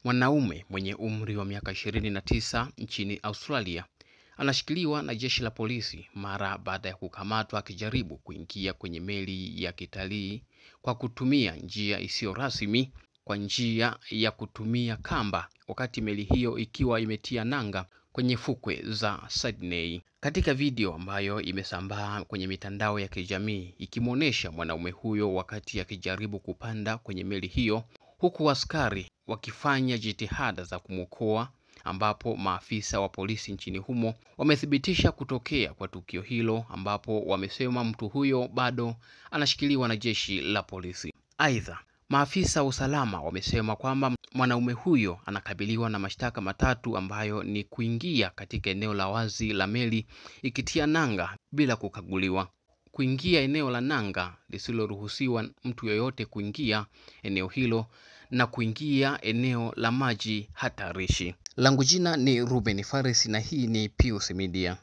Mwanaume mwenye umri wa miaka 29 nchini Australia anashikiliwa na jeshi la polisi mara baada ya kukamatwa akijaribu kuingia kwenye meli ya kitalii kwa kutumia njia isiyo rasmi, kwa njia ya kutumia kamba, wakati meli hiyo ikiwa imetia nanga kwenye fukwe za Sydney. Katika video ambayo imesambaa kwenye mitandao ya kijamii ikimuonesha mwanaume huyo wakati akijaribu kupanda kwenye meli hiyo, huku askari wakifanya jitihada za kumwokoa, ambapo maafisa wa polisi nchini humo wamethibitisha kutokea kwa tukio hilo, ambapo wamesema mtu huyo bado anashikiliwa na jeshi la polisi. Aidha, maafisa wa usalama wamesema kwamba mwanaume huyo anakabiliwa na mashtaka matatu, ambayo ni kuingia katika eneo la wazi la meli ikitia nanga bila kukaguliwa, kuingia eneo la nanga lisiloruhusiwa mtu yoyote kuingia eneo hilo, na kuingia eneo la maji hatarishi. Langu jina ni Ruben Faris na hii ni Pius Media.